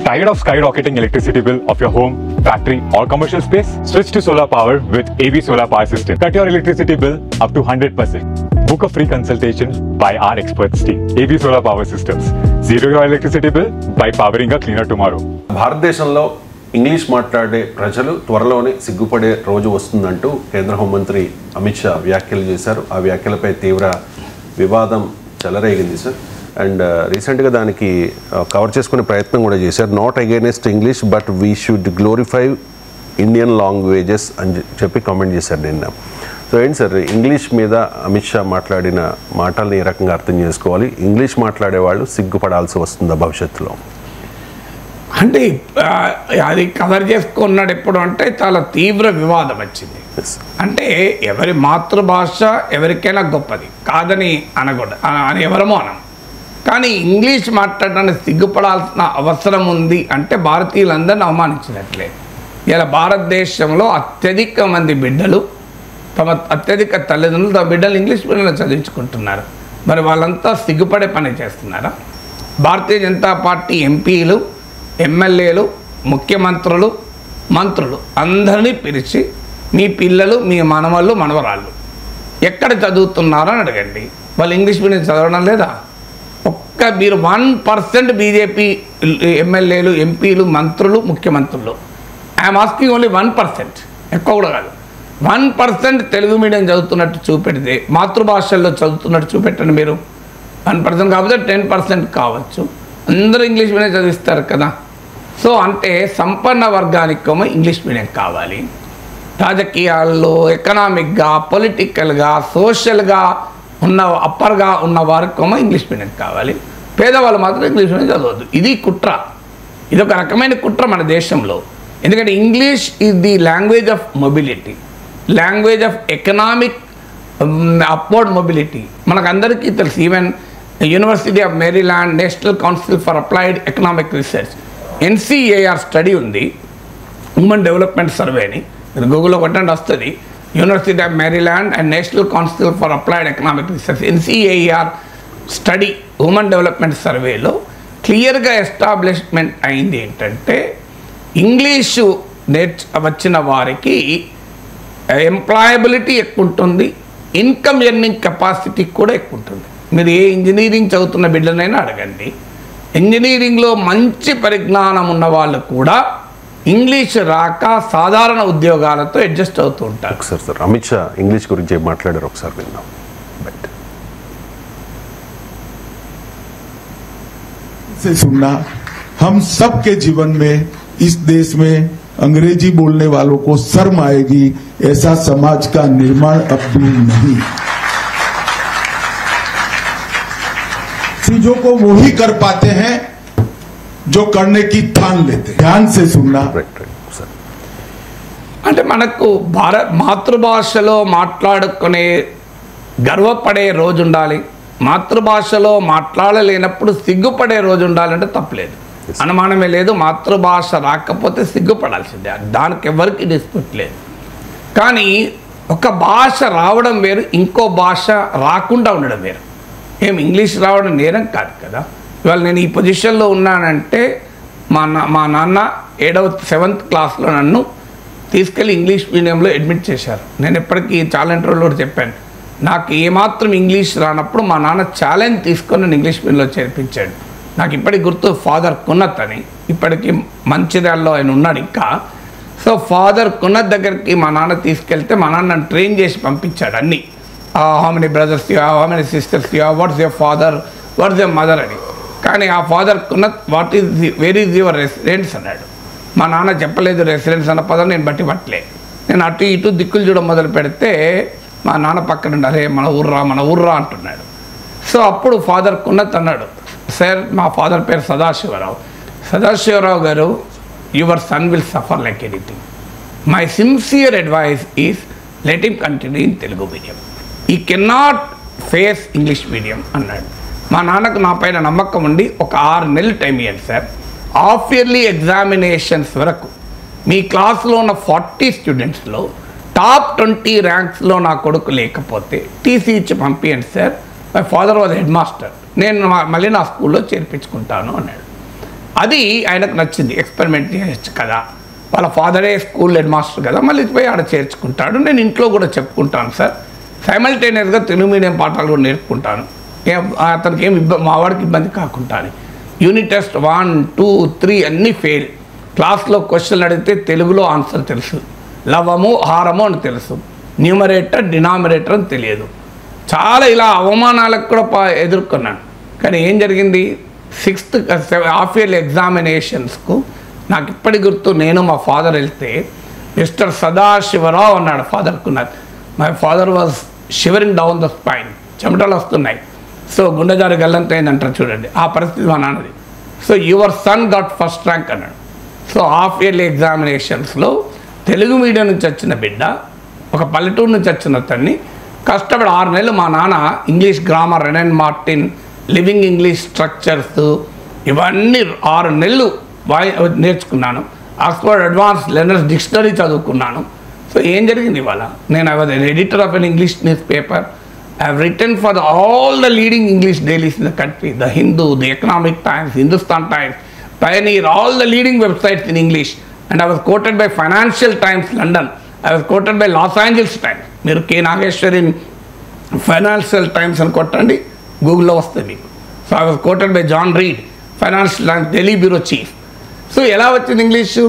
Tired of skyrocketing electricity bill of your home, factory or commercial space? Switch to solar power with AB Solar Power System. Cut your electricity bill up to 100%. Book a free consultation by our experts team. AB Solar Power Systems. Zero your electricity bill by powering a cleaner tomorrow. భారతదేశంలో English మాట్లాడే ప్రజలు త్వరలోనే సిగ్గుపడే రోజు వస్తుందంటూ కేంద్ర హోంమంత్రి అమిత్ షా వ్యాఖ్యలు చేశారు. ఆ వ్యాఖ్యలపై తీవ్ర వివాదం చెలరేగింది సార్. అండ్ రీసెంట్గా దానికి కవర్ చేసుకునే ప్రయత్నం కూడా చేశారు. Not against English but we should glorify Indian languages అని చెప్పి కామెంట్ చేశారు నిన్న. సో ఏంటి సార్, ఇంగ్లీష్ మీద అమిత్ షా మాట్లాడిన మాటల్ని ఏ రకంగా అర్థం చేసుకోవాలి? ఇంగ్లీష్ మాట్లాడే వాళ్ళు సిగ్గుపడాల్సి వస్తుందా భవిష్యత్తులో? అంటే అది కవర్ చేసుకున్నాడు ఎప్పుడు అంటే చాలా తీవ్ర వివాదం వచ్చింది. అంటే ఎవరి మాతృభాష ఎవరికైనా గొప్పది కాదని అనకూడదు అని ఎవరమో అనం, కానీ ఇంగ్లీష్ మాట్లాడడానికి సిగ్గుపడాల్సిన అవసరం ఉంది అంటే భారతీయులందరిని అవమానించినట్లే. ఇలా భారతదేశంలో అత్యధిక మంది బిడ్డలు అత్యధిక తల్లిదండ్రులు తమ బిడ్డలు ఇంగ్లీష్ మీడియంలో చదివించుకుంటున్నారు. మరి వాళ్ళంతా సిగ్గుపడే పని చేస్తున్నారా? భారతీయ జనతా పార్టీ ఎంపీలు, ఎమ్మెల్యేలు, ముఖ్యమంత్రులు, మంత్రులు అందరినీ పిలిచి మీ పిల్లలు, మీ మనవళ్ళు, మనవరాళ్ళు ఎక్కడ చదువుతున్నారో అని అడగండి. వాళ్ళు ఇంగ్లీష్ మీడియం చదవడం లేదా? ఒక్క మీరు 1% బీజేపీ ఎమ్మెల్యేలు, ఎంపీలు, మంత్రులు, ముఖ్యమంత్రులు, ఐఎమ్ ఆస్కింగ్ ఓన్లీ 1%, ఎక్కువ కూడా కాదు, 1% తెలుగు మీడియం చదువుతున్నట్టు చూపెడితే, మాతృభాషల్లో చదువుతున్నట్టు చూపెట్టండి. మీరు 1% కాకపోతే 10% కావచ్చు, అందరూ ఇంగ్లీష్ మీడియం చదివిస్తారు కదా. సో అంటే సంపన్న వర్గానికేమో ఇంగ్లీష్ మీడియం కావాలి, రాజకీయాల్లో ఎకనామిక్గా, పొలిటికల్గా, సోషల్గా ఉన్న అప్పర్గా ఉన్న వారికేమో ఇంగ్లీష్ మీడియం కావాలి, పేదవాళ్ళు మాత్రం ఇంగ్లీష్ మీడియం చదవద్దు. ఇది కుట్ర, ఇది ఒక రకమైన కుట్ర మన దేశంలో. ఎందుకంటే English is the language of mobility, language of economic upward mobility. మనకందరికీ తెలుసు. Even university of Maryland, national council for applied economic research, NCAR study ఉంది, హ్యూమన్ డెవలప్మెంట్ సర్వేని మీరు గూగుల్లో కొట్టండి వస్తుంది. University of Maryland and national council for applied economic research, NCAR study human development సర్వేలో క్లియర్గా ఎస్టాబ్లిష్మెంట్ అయింది ఏంటంటే ఇంగ్లీషు వచ్చిన వారికి ఎంప్లాయబిలిటీ ఎక్కువ ఉంటుంది, ఇన్కమ్ ఎర్నింగ్ కెపాసిటీ కూడా ఎక్కువ ఉంటుంది. మీరు ఏ ఇంజనీరింగ్ చదువుతున్న బిడ్డనైనా అడగండి, ఇంజనీరింగ్లో మంచి పరిజ్ఞానం ఉన్న వాళ్ళు కూడా ఇంగ్లీష్ రాక సాధారణ ఉద్యోగాలతో అడ్జస్ట్ అవుతూ ఉంటారు. ఒకసారి సార్ అమిత్ షా ఇంగ్లీష్ గురించి మాట్లాడారు, ఒకసారి విందాం. से सुनना हम सबके जीवन में इस देश में अंग्रेजी बोलने वालों को शर्म आएगी, ऐसा समाज का निर्माण अब दूर नहीं। चीजों को वो ही कर पाते हैं जो करने की ठान लेते हैं। ध्यान से सुनना। అంటే మనకు మాతృభాషలో మాట్లాడుకునే గర్వపడే రోజు ఉండాలి, మాతృభాషలో మాట్లాడలేనప్పుడు సిగ్గుపడే రోజు ఉండాలంటే తప్పలేదు, అనుమానమే లేదు. మాతృభాష రాకపోతే సిగ్గుపడాల్సిందే, దానికి ఎవరికి డిస్ప్యూట్ లేదు. కానీ ఒక భాష రావడం వేరు, ఇంకో భాష రాకుండా ఉండడం వేరు. ఇంగ్లీష్ రావడం నేరం కాదు కదా. ఇవాళ నేను ఈ పొజిషన్లో ఉన్నానంటే మా నాన్న 7th క్లాస్లో నన్ను తీసుకెళ్ళి ఇంగ్లీష్ మీడియంలో అడ్మిట్ చేశారు. నేను ఎప్పటికీ చాలా ఇంటర్వ్యూలో చెప్పాను, నాకు ఏమాత్రం ఇంగ్లీష్ రానప్పుడు మా నాన్న ఛాలెంజ్ తీసుకొని నన్ను ఇంగ్లీష్ మీడియంలో చేర్పించాడు. నాకు ఇప్పటికి గుర్తు ఫాదర్ కున్నత్ అని, ఇప్పటికీ మంచిర్యాలలో ఆయన ఉన్నాడు ఇంకా. సో ఫాదర్ కున్నత్ దగ్గరికి మా నాన్న తీసుకెళ్తే మా నాన్న నన్ను ట్రైన్ చేసి పంపించాడు అన్నీ. How many brothers you have, how many sisters you have, what's your father, what's your mother అని. కానీ ఆ ఫాదర్ కున్నత్ వేర్ ఈజ్ యువర్ రెసిడెన్స్ అన్నాడు. మా నాన్న చెప్పలేదు రెసిడెన్స్ అన్న పదం, నేను బట్టి పట్టలే. నేను అటు ఇటు దిక్కులు చూడడం మొదలు పెడితే మా నాన్న పక్కన అరే మన ఊర్రా అంటున్నాడు. సో అప్పుడు ఫాదర్ కున్నత్ అన్నాడు, సార్ మా ఫాదర్ పేరు సదాశివరావు గారు, your son will suffer like anything. My sincere advice is let him continue in Telugu medium, ఈ కెనాట్ ఫేస్ ఇంగ్లీష్ మీడియం అన్నాడు. మా నాన్నకు నా పైన నమ్మకం ఉండి ఒక 6 నెలలు టైం ఇవ్వండి సార్, హాఫ్ ఇయర్లీ ఎగ్జామినేషన్స్ వరకు మీ క్లాస్లో ఉన్న 40 స్టూడెంట్స్లో టాప్ 20 ర్యాంక్స్లో నా కొడుకు లేకపోతే టీసీ ఇచ్చి పంపించండి sir, my father was head master, నేను మళ్ళీ నా స్కూల్లో చేర్పించుకుంటాను అన్నాడు. అది ఆయనకు నచ్చింది. ఎక్స్పెరిమెంట్ చేయొచ్చు కదా, వాళ్ళ ఫాదరే స్కూల్ హెడ్ మాస్టర్ కదా, మళ్ళీ పోయి ఆడ చేర్చుకుంటాడు. నేను ఇంట్లో కూడా చెప్పుకుంటాను సార్, సైమల్టేనియస్గా తెలుగు మీడియం పాఠాలు కూడా నేర్పుకుంటాను, అతనికి ఏం మా వాడికి ఇబ్బంది కాకుండా. యూనిట్ టెస్ట్ 1, 2, 3 అన్నీ ఫెయిల్. క్లాస్లో క్వశ్చన్లు అడిగితే తెలుగులో ఆన్సర్ తెలుసు, లవము హారము అని తెలుసు, న్యూమరేటర్ డినామినేటర్ అని తెలియదు. చాలా ఇలా అవమానాలకు కూడా ఎదుర్కొన్నాను. కానీ ఏం జరిగింది, 6th హాఫ్ ఇయర్లీ ఎగ్జామినేషన్స్కు నాకు ఇప్పటి గుర్తు, నేను మా ఫాదర్ వెళ్తే మిస్టర్ సదాశివరావు అన్నాడు ఫాదర్కున్నారు. My father was shivering down the spine, చెమటలు వస్తున్నాయి. సో గుండెజారి గల్లంతైందంటారు చూడండి, ఆ పరిస్థితి మా నాన్నది. So your son got first rank అన్నాడు. సో హాఫ్ ఇయర్లీ ఎగ్జామినేషన్స్లో తెలుగు మీడియం నుంచి వచ్చిన బిడ్డ, ఒక పల్లెటూరు నుంచి వచ్చిన అతన్ని కష్టపడి 6 నెలలు మా నాన్న English grammar, Wren and Martin, living English structures ఇవన్నీ 6 నెలలు నేర్చుకున్నాను. ఆక్స్ఫర్డ్ అడ్వాన్స్ లెర్నర్స్ డిక్షనరీ చదువుకున్నాను. సో ఏం జరిగింది ఇవాళ, నేను I was an editor of an English newspaper. I have written for all the leading English dailies in the country, the Hindu, the Economic Times, Hindustan Times, Pioneer, all the leading websites in English. And I was quoted by Financial Times, London. I was quoted by Los Angeles Times. Meeru K. Nageshwarin Financial Times and కొట్టండి, గూగుల్లో వస్తుంది మీకు. So I was quoted by John Reed, Financial Times, Delhi Bureau Chief. So ఎలా వచ్చింది English,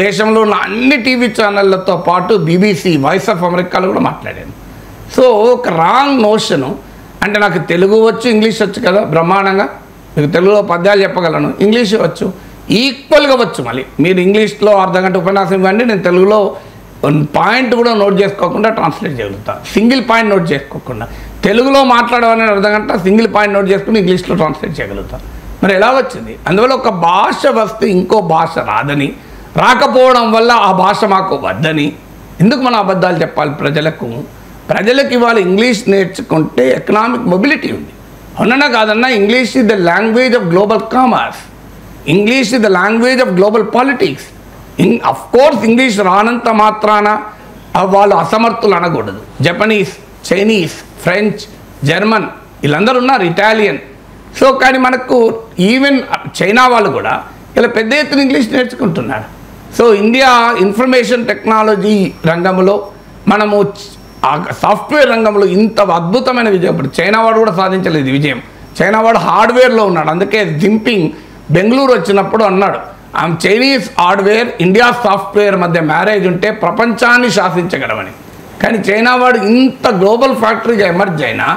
దేశంలో ఉన్న అన్ని TV ఛానళ్ళతో పాటు BBC, వాయిస్ ఆఫ్ అమెరికాలో కూడా మాట్లాడాను. సో ఒక రాంగ్ నోషను, అంటే నాకు తెలుగు వచ్చు ఇంగ్లీష్ వచ్చు కదా బ్రహ్మాండంగా, మీకు తెలుగులో పద్యాలు చెప్పగలను, ఇంగ్లీష్ వచ్చు, ఈక్వల్గా వచ్చు. మళ్ళీ మీరు ఇంగ్లీష్లో అర్ధగంట ఉపన్యాసం ఇవ్వండి, నేను తెలుగులో పాయింట్ కూడా నోట్ చేసుకోకుండా ట్రాన్స్లేట్ చేయగలుగుతాను, సింగిల్ పాయింట్ నోట్ చేసుకోకుండా. తెలుగులో మాట్లాడమని అర్ధగంట, సింగిల్ పాయింట్ నోట్ చేసుకుని ఇంగ్లీష్లో ట్రాన్స్లేట్ చేయగలుగుతాను. మరి ఎలా వచ్చింది, అందువల్ల ఒక భాష వస్తే ఇంకో భాష రాదని, రాకపోవడం వల్ల ఆ భాష మాకు వద్దని, ఎందుకు మనం అబద్ధాలు చెప్పాలి ప్రజలకు? ప్రజలకు ఇవాళ ఇంగ్లీష్ నేర్చుకుంటే ఎకనామిక్ మొబిలిటీ ఉంది, అవునన్నా కాదన్నా. English is the language of global commerce, English is the language of global politics. Of course English రానంత మాత్రాన వాళ్ళు అసమర్థులు అనకూడదు. జపనీస్, చైనీస్, ఫ్రెంచ్, జర్మన్ వీళ్ళందరూ ఉన్నారు, ఇటాలియన్. సో కానీ మనకు ఈవెన్ చైనా వాళ్ళు కూడా ఇలా పెద్ద ఎత్తున ఇంగ్లీష్ నేర్చుకుంటున్నారు. సో ఇండియా ఇన్ఫర్మేషన్ టెక్నాలజీ రంగంలో, మనము సాఫ్ట్వేర్ రంగంలో ఇంత అద్భుతమైన విజయం ఇప్పుడు చైనా వాడు కూడా సాధించలేదు విజయం. చైనా వాడు హార్డ్వేర్లో ఉన్నాడు. అందుకే జింపింగ్ బెంగళూరు వచ్చినప్పుడు అన్నాడు, చైనీస్ హార్డ్వేర్ ఇండియా సాఫ్ట్వేర్ మధ్య మ్యారేజ్ ఉంటే ప్రపంచాన్ని శాసించగలమని. కానీ చైనా వాడు ఇంత గ్లోబల్ ఫ్యాక్టరీగా ఎమర్జ్ అయినా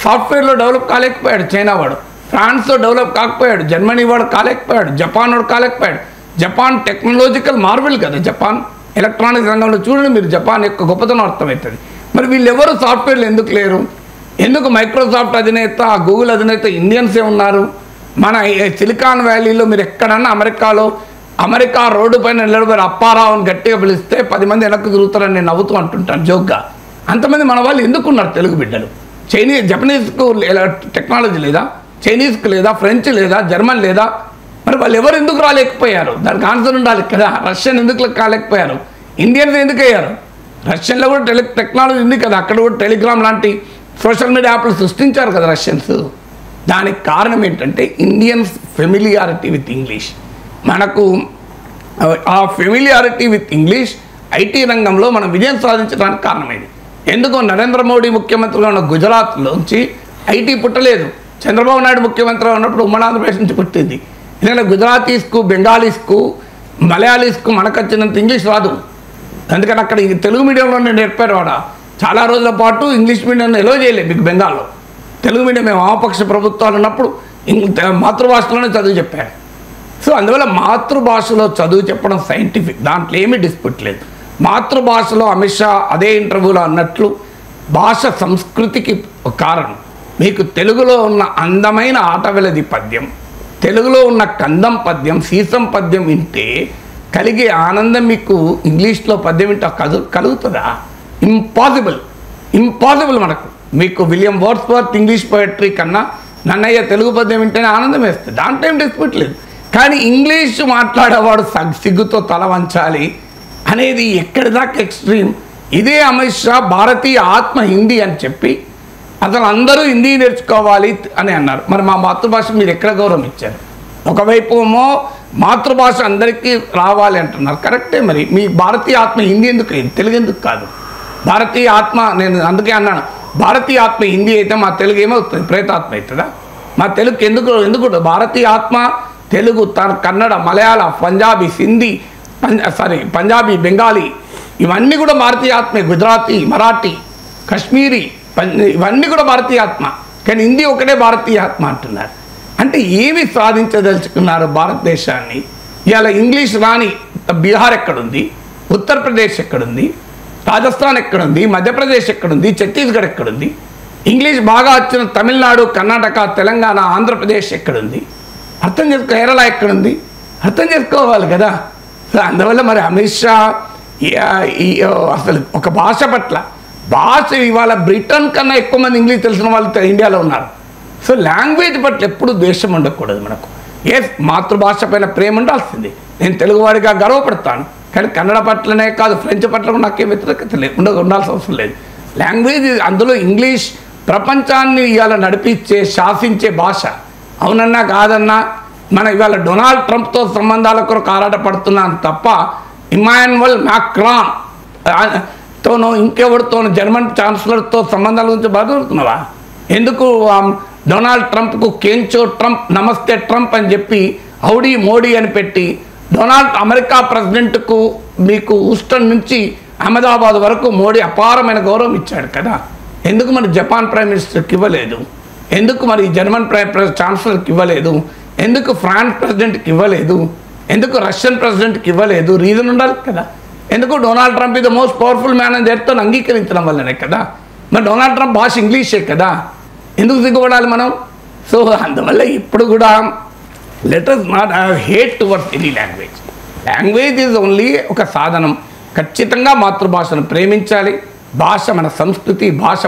సాఫ్ట్వేర్లో డెవలప్ కాలేకపోయాడు చైనా వాడు, ఫ్రాన్స్లో డెవలప్ కాకపోయాడు, జర్మనీ వాడు కాలేకపోయాడు, జపాన్ వాడు కాలేకపోయాడు. జపాన్ టెక్నాలజికల్ మార్వెల్ కదా జపాన్, ఎలక్ట్రానిక్స్ రంగంలో చూడండి మీరు, జపాన్ యొక్క గొప్పతనం అర్థమవుతుంది. మరి వీళ్ళెవరు సాఫ్ట్వేర్లు ఎందుకు లేరు? ఎందుకు మైక్రోసాఫ్ట్ అధినేత, గూగుల్ అధినేత ఇండియన్సే ఉన్నారు? మన సిలికాన్ వ్యాలీలో మీరు ఎక్కడన్నా అమెరికా రోడ్డు పైన నిలబడి అప్పారావుని గట్టిగా పిలిస్తే 10 మంది వెనక్కి తిరుగుతారని నేను నవ్వుతూ అంటుంటాను జోక్గా. అంతమంది మన వాళ్ళు ఎందుకున్నారు తెలుగు బిడ్డలు? జపనీస్కు టెక్నాలజీ లేదా, చైనీస్కి లేదా, ఫ్రెంచ్ లేదా, జర్మన్ లేదా? మరి వాళ్ళు ఎవరు ఎందుకు రాలేకపోయారు? దానికి ఆన్సర్ ఉండాలి కదా. రష్యన్ ఎందుకు కాలేకపోయారు? ఇండియన్స్ ఎందుకు అయ్యారు? రష్యన్లో కూడా టెక్నాలజీ ఉంది కదా, అక్కడ కూడా టెలిగ్రామ్ లాంటి సోషల్ మీడియా యాప్లు సృష్టించారు కదా రష్యన్స్. దానికి కారణం ఏంటంటే ఇండియన్స్ ఫెమిలియారిటీ విత్ ఇంగ్లీష్. మనకు ఆ ఫెమిలియారిటీ విత్ ఇంగ్లీష్ ఐటీ రంగంలో మనం విజయం సాధించడానికి కారణమైంది. ఎందుకో నరేంద్ర మోడీ ముఖ్యమంత్రిగా ఉన్న గుజరాత్లోంచి ఐటీ పుట్టలేదు, చంద్రబాబు నాయుడు ముఖ్యమంత్రిగా ఉన్నప్పుడు ఉమ్మడి ఆంధ్రప్రదేశ్ నుంచి పుట్టింది. ఎందుకంటే గుజరాతీస్కు, బెంగాలీస్కు, మలయాళీస్కు మనకు వచ్చినంత ఇంగ్లీష్ రాదు. అందుకని అక్కడ తెలుగు మీడియంలో నేను నేర్పారు వాడ చాలా రోజుల పాటు ఇంగ్లీష్ మీడియం ఎలో చేయలేదు. మీకు బెంగాల్లో తెలుగు మీడియం మేము వామపక్ష ప్రభుత్వాలు ఉన్నప్పుడు మాతృభాషలోనే చదువు చెప్పారు. సో అందువల్ల మాతృభాషలో చదువు చెప్పడం సైంటిఫిక్, దాంట్లో ఏమీ డిస్ప్యూట్ లేదు. మాతృభాషలో అమిత్ షా అదే ఇంటర్వ్యూలో అన్నట్లు భాష సంస్కృతికి కారణం. మీకు తెలుగులో ఉన్న అందమైన ఆటవెలది పద్యం, తెలుగులో ఉన్న కందం పద్యం, సీసం పద్యం వింటే కలిగే ఆనందం మీకు ఇంగ్లీష్లో పద్యం వింటే కలుగుతుందా? ఇంపాసిబుల్. మనకు మీకు విలియం వర్డ్స్వర్త్ ఇంగ్లీష్ పోయట్రీ కన్నా నన్నయ్య తెలుగు పద్యం వింటేనే ఆనందం వేస్తుంది, దాంట్లో ఏం డిస్ప్యూట్ లేదు. కానీ ఇంగ్లీష్ మాట్లాడేవాడు సిగ్గుతో తల వంచాలి అనేది ఎక్కడి దాకా ఎక్స్ట్రీమ్. ఇదే అమిత్ షా భారతీయ ఆత్మ హిందీ అని చెప్పి అసలు అందరూ హిందీ నేర్చుకోవాలి అని అన్నారు. మరి మా మాతృభాషకు మీరు ఎక్కడ గౌరవం ఇచ్చారు? ఒకవైపు ఏమో మాతృభాష అందరికీ రావాలి అంటున్నారు, కరెక్టే. మరి మీ భారతీయ ఆత్మ హిందీ ఎందుకు అయింది, తెలుగు ఎందుకు కాదు? భారతీయ ఆత్మ, నేను అందుకే అన్నాను, భారతీయ ఆత్మ హిందీ అయితే మా తెలుగు ఏమవుతుంది, ప్రేతాత్మ అవుతుందా? మా తెలుగు ఎందుకు భారతీయ ఆత్మ తెలుగు, కన్నడ, మలయాళ, పంజాబీ, సింధీ, పంజాబీ, బెంగాలీ ఇవన్నీ కూడా భారతీయ ఆత్మే. గుజరాతీ, మరాఠీ, కాశ్మీరీ ఇవన్నీ కూడా భారతీయ ఆత్మ. కానీ హిందీ ఒకటే భారతీయ ఆత్మ అంటున్నారు. అంటే ఏమి సాధించదలుచుకున్నారు భారతదేశాన్ని? ఇవాళ ఇంగ్లీష్ రాని బీహార్ ఎక్కడుంది, ఉత్తరప్రదేశ్ ఎక్కడుంది, రాజస్థాన్ ఎక్కడుంది, మధ్యప్రదేశ్ ఎక్కడుంది, ఛత్తీస్గఢ్ ఎక్కడుంది? ఇంగ్లీష్ బాగా వచ్చిన తమిళనాడు, కర్ణాటక, తెలంగాణ, ఆంధ్రప్రదేశ్ ఎక్కడుంది? అర్థం చేసుకో. కేరళ ఎక్కడుంది? అర్థం చేసుకోవాలి కదా. సో అందువల్ల మరి అమిత్ షా అసలు ఒక భాష పట్ల, భాష ఇవాళ బ్రిటన్ కన్నా ఎక్కువ మంది ఇంగ్లీష్ తెలిసిన వాళ్ళు ఇండియాలో ఉన్నారు. సో లాంగ్వేజ్ పట్ల ఎప్పుడు ద్వేషం ఉండకూడదు మనకు. మాతృభాష పైన ప్రేమ ఉండాల్సింది. నేను తెలుగువాడిగా గర్వపడతాను, కానీ కన్నడ పట్లనే కాదు, ఫ్రెంచ్ పట్ల నాకేం వ్యతిరేకత లేదు, ఉండాల్సిన అవసరం లేదు. లాంగ్వేజ్ అందులో ఇంగ్లీష్ ప్రపంచాన్ని ఇవాళ నడిపించే, శాసించే భాష. అవునన్నా కాదన్నా మన ఇవాళ డొనాల్డ్ ట్రంప్తో సంబంధాల కొరకు ఆరాటపడుతున్నాను తప్ప ఇమాన్యుయల్ మ్యాక్రాన్ తోనో ఇంకెవరితోనో జర్మన్ ఛాన్సలర్తో సంబంధాల గురించి బాధపడుతున్నావా? ఎందుకు డొనాల్డ్ ట్రంప్కు కేంచో ట్రంప్, నమస్తే ట్రంప్ అని చెప్పి హౌడీ మోడీ అని పెట్టి అమెరికా ప్రెసిడెంట్కు మీకు హూస్టన్ నుంచి అహ్మదాబాద్ వరకు మోడీ అపారమైన గౌరవం ఇచ్చాడు కదా. ఎందుకు మరి జపాన్ ప్రైమ్ మినిస్టర్కి ఇవ్వలేదు? ఎందుకు మరి జర్మన్ ఛాన్సలర్కి ఇవ్వలేదు? ఎందుకు ఫ్రాన్స్ ప్రెసిడెంట్కి ఇవ్వలేదు? ఎందుకు రష్యన్ ప్రెసిడెంట్కి ఇవ్వలేదు? రీజన్ ఉండాలి కదా. ఎందుకు డొనాల్డ్ ట్రంప్ ఇది ద మోస్ట్ పవర్ఫుల్ మ్యాన్ అని చెప్తే అంగీకరించడం వల్లనే కదా. మరి డొనాల్డ్ ట్రంప్ భాష ఇంగ్లీషే కదా, ఎందుకు సిగ్గుపడాలి మనం? సో అందువల్ల ఇప్పుడు కూడా let us not have hate towards any language. Language is only ఒక సాధనం. ఖచ్చితంగా మాతృభాషను ప్రేమించాలి. భాష మన సంస్కృతి, భాష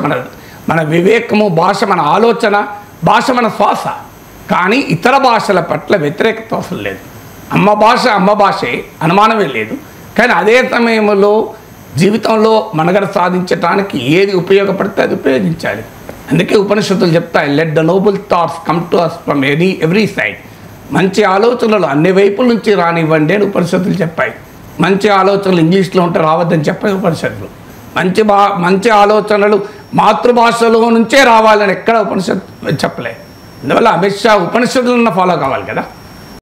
మన వివేకము, భాష మన ఆలోచన, భాష మన శ్వాస. కానీ ఇతర భాషల పట్ల వ్యతిరేకత అవసరం లేదు. అమ్మ భాషే, అనుమానమే లేదు. కానీ అదే సమయంలో జీవితంలో మనుగడ సాధించడానికి ఏది ఉపయోగపడితే అది ఉపయోగించాలి. అందుకే ఉపనిషత్తులు చెప్తాయి, let the noble thoughts come to us from every side. మంచి ఆలోచనలు అన్ని వైపుల నుంచి రానివ్వండి అని ఉపనిషత్తులు చెప్పాయి. మంచి ఆలోచనలు ఇంగ్లీష్లో ఉంటే రావద్దని చెప్పాయి ఉపనిషత్తులు. మంచి ఆలోచనలు మాతృభాషలో నుంచే రావాలని ఎక్కడ ఉపనిషత్తు చెప్పలేదు. అందువల్ల అమిత్ షా ఉపనిషత్తులను ఫాలో కావాలి కదా.